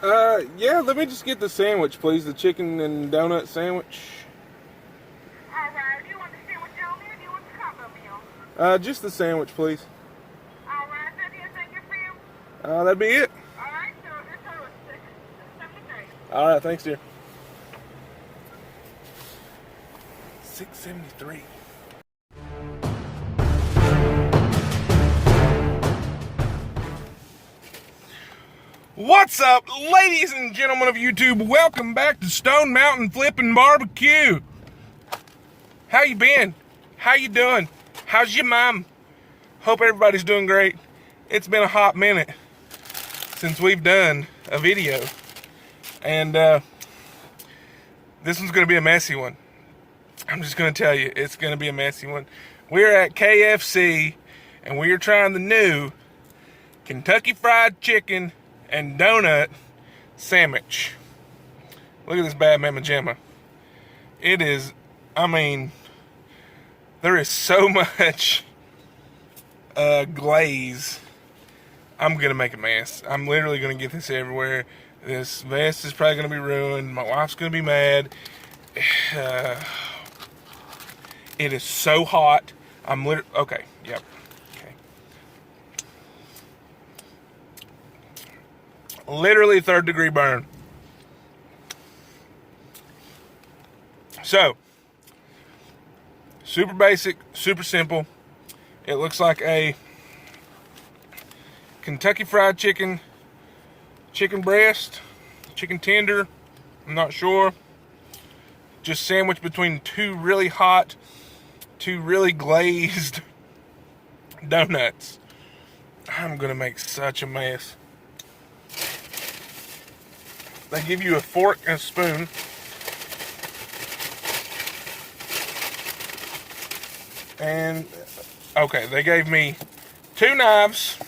Yeah, let me just get the sandwich, please. The chicken and donut sandwich. Alright, do you want the sandwich only or do you want the combo meal? Just the sandwich, please. Alright, so do you think it's for you? That'd be it. Alright, so this total is $6.73. Alright, thanks, dear. $6.73. What's up, ladies and gentlemen of YouTube? Welcome back to Stone Mountain BBQ. How you been? How you doing? How's your mom? Hope everybody's doing great. It's been a hot minute since we've done a video. And this one's going to be a messy one. I'm just going to tell you, it's going to be a messy one. We're at KFC, and we are trying the new Kentucky Fried Chicken and donut sandwich. Look at this bad mama jamma. It is, I mean, there is so much glaze. I'm gonna make a mess. I'm literally gonna get this everywhere. This vest is probably gonna be ruined. My wife's gonna be mad. It is so hot. I'm literally, okay, yep. Literally 3rd degree burn. So, super basic, super simple. It looks like a Kentucky Fried Chicken, chicken breast, chicken tender, I'm not sure. Just sandwiched between two really hot, two really glazed donuts. I'm gonna make such a mess. They give you a fork and a spoon. And, okay, they gave me 2 knives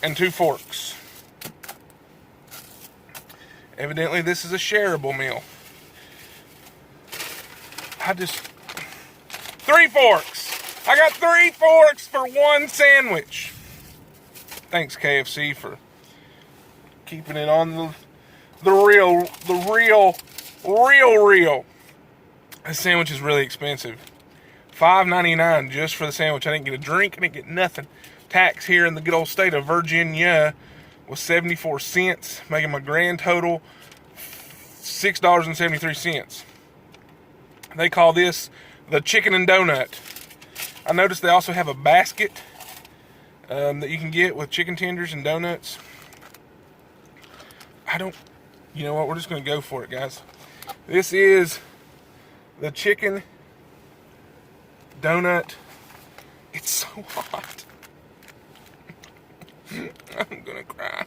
and 2 forks. Evidently, this is a shareable meal. 3 forks! I got 3 forks for 1 sandwich. Thanks, KFC, for keeping it on the real. This sandwich is really expensive. $5.99 just for the sandwich. I didn't get a drink, I didn't get nothing. Tax here in the good old state of Virginia was 74 cents, making my grand total $6.73. They call this the chicken and donut. I noticed they also have a basket that you can get with chicken tenders and donuts. You know what, we're just going to go for it, guys. This is the chicken donut. It's so hot. I'm going to cry.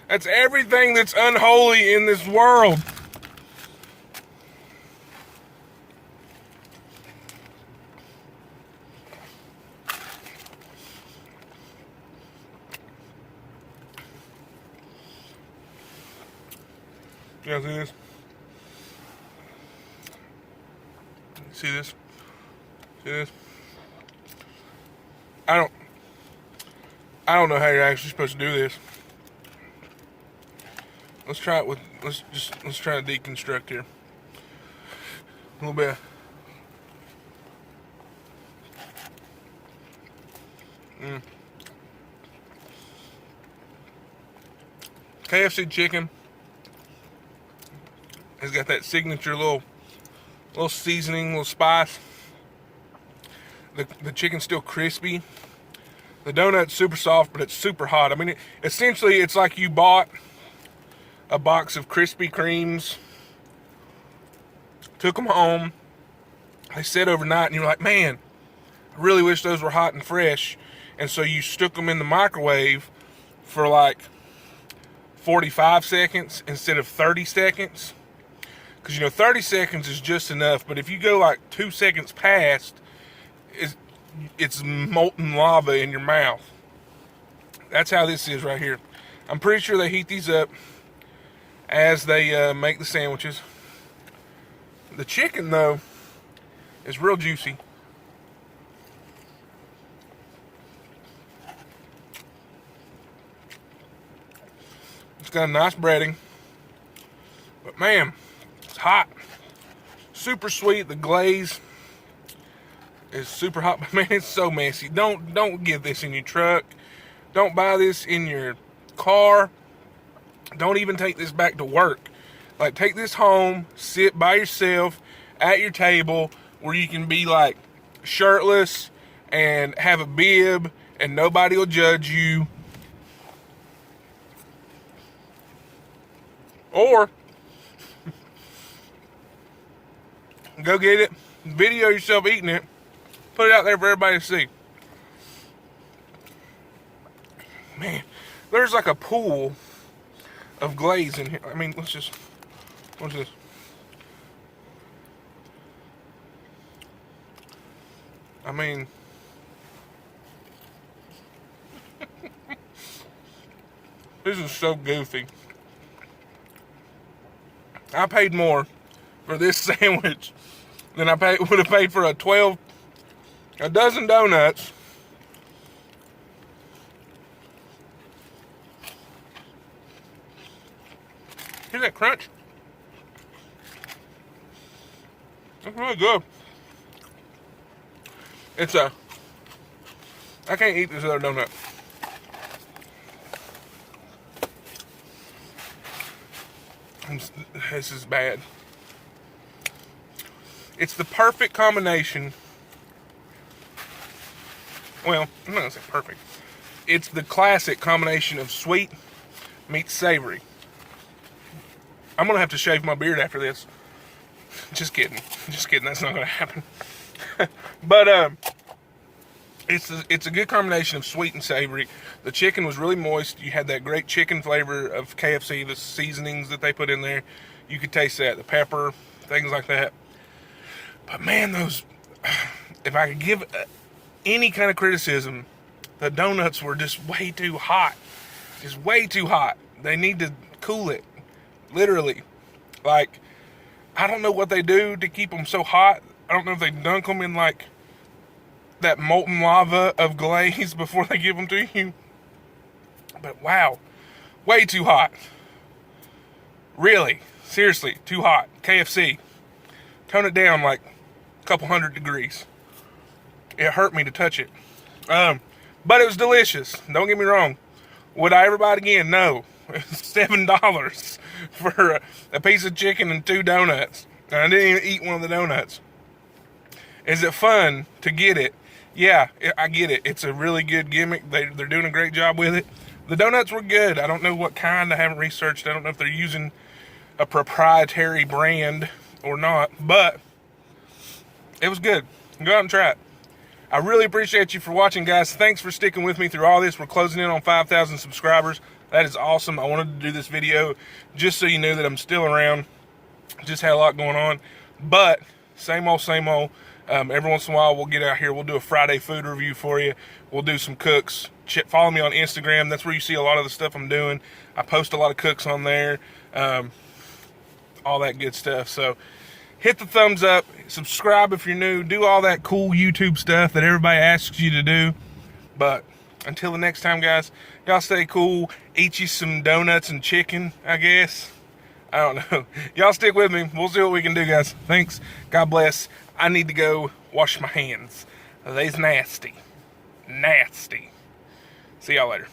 That's everything that's unholy in this world. You guys see this? See this? See this? I don't know how you're actually supposed to do this. Let's try it with, let's try to deconstruct here. A little bit. KFC chicken has got that signature little seasoning, little spice. The chicken's still crispy. The donut's super soft, but it's super hot. I mean, essentially, it's like you bought a box of Krispy Kremes, took them home, they set overnight, and you're like, man, I really wish those were hot and fresh. And so you stuck them in the microwave for like 45 seconds instead of 30 seconds. Because, 30 seconds is just enough. But if you go like 2 seconds past, it's molten lava in your mouth. That's how this is right here. I'm pretty sure they heat these up as they make the sandwiches. The chicken, though, is real juicy. It's got a nice breading. But man, it's hot. Super sweet. The glaze is super hot. But man, it's so messy. Don't get this in your truck. Don't buy this in your car. Don't even take this back to work. Like, take this home, sit by yourself at your table where you can be like shirtless and have a bib and nobody will judge you. Or go get it, video yourself eating it, put it out there for everybody to see. Man, there's like a pool of glaze in here. I mean, watch this. I mean, this is so goofy. I paid more for this sandwich than I would have paid for a dozen donuts. Hear that crunch? That's really good. I can't eat this other donut. This is bad. It's the perfect combination. Well, I'm not gonna say perfect. It's the classic combination of sweet meets savory. I'm gonna have to shave my beard after this. Just kidding. That's not gonna happen. But it's a good combination of sweet and savory. The chicken was really moist. You had that great chicken flavor of KFC, the seasonings that they put in there. You could taste that, the pepper, things like that. But man, if I could give any kind of criticism, the donuts were just way too hot. Just way too hot. They need to cool it. Literally. Like, I don't know what they do to keep them so hot. I don't know if they dunk them in like that molten lava of glaze before they give them to you. But wow, way too hot. Really, seriously, too hot. KFC, tone it down like a couple 100 degrees. It hurt me to touch it. But it was delicious. Don't get me wrong. Would I ever buy it again? No. $7 for a piece of chicken and 2 donuts. And I didn't even eat one of the donuts. Is it fun to get it? Yeah, I get it. It's a really good gimmick. They're doing a great job with it. The donuts were good. I don't know what kind. I haven't researched. I don't know if they're using a proprietary brand or not. But it was good. Go out and try it. I really appreciate you for watching, guys. Thanks for sticking with me through all this. We're closing in on 5,000 subscribers. That is awesome. I wanted to do this video just so you knew that I'm still around. Just had a lot going on. But same old, same old. Every once in a while, we'll get out here. We'll do a Friday food review for you. We'll do some cooks. Follow me on Instagram. That's where you see a lot of the stuff I'm doing. I post a lot of cooks on there. All that good stuff. So hit the thumbs up. Subscribe if you're new. Do all that cool YouTube stuff that everybody asks you to do. But until the next time, guys, y'all stay cool. Eat you some donuts and chicken, I guess. I don't know. Y'all stick with me. We'll see what we can do, guys. Thanks. God bless. I need to go wash my hands. They's nasty. Nasty. See y'all later.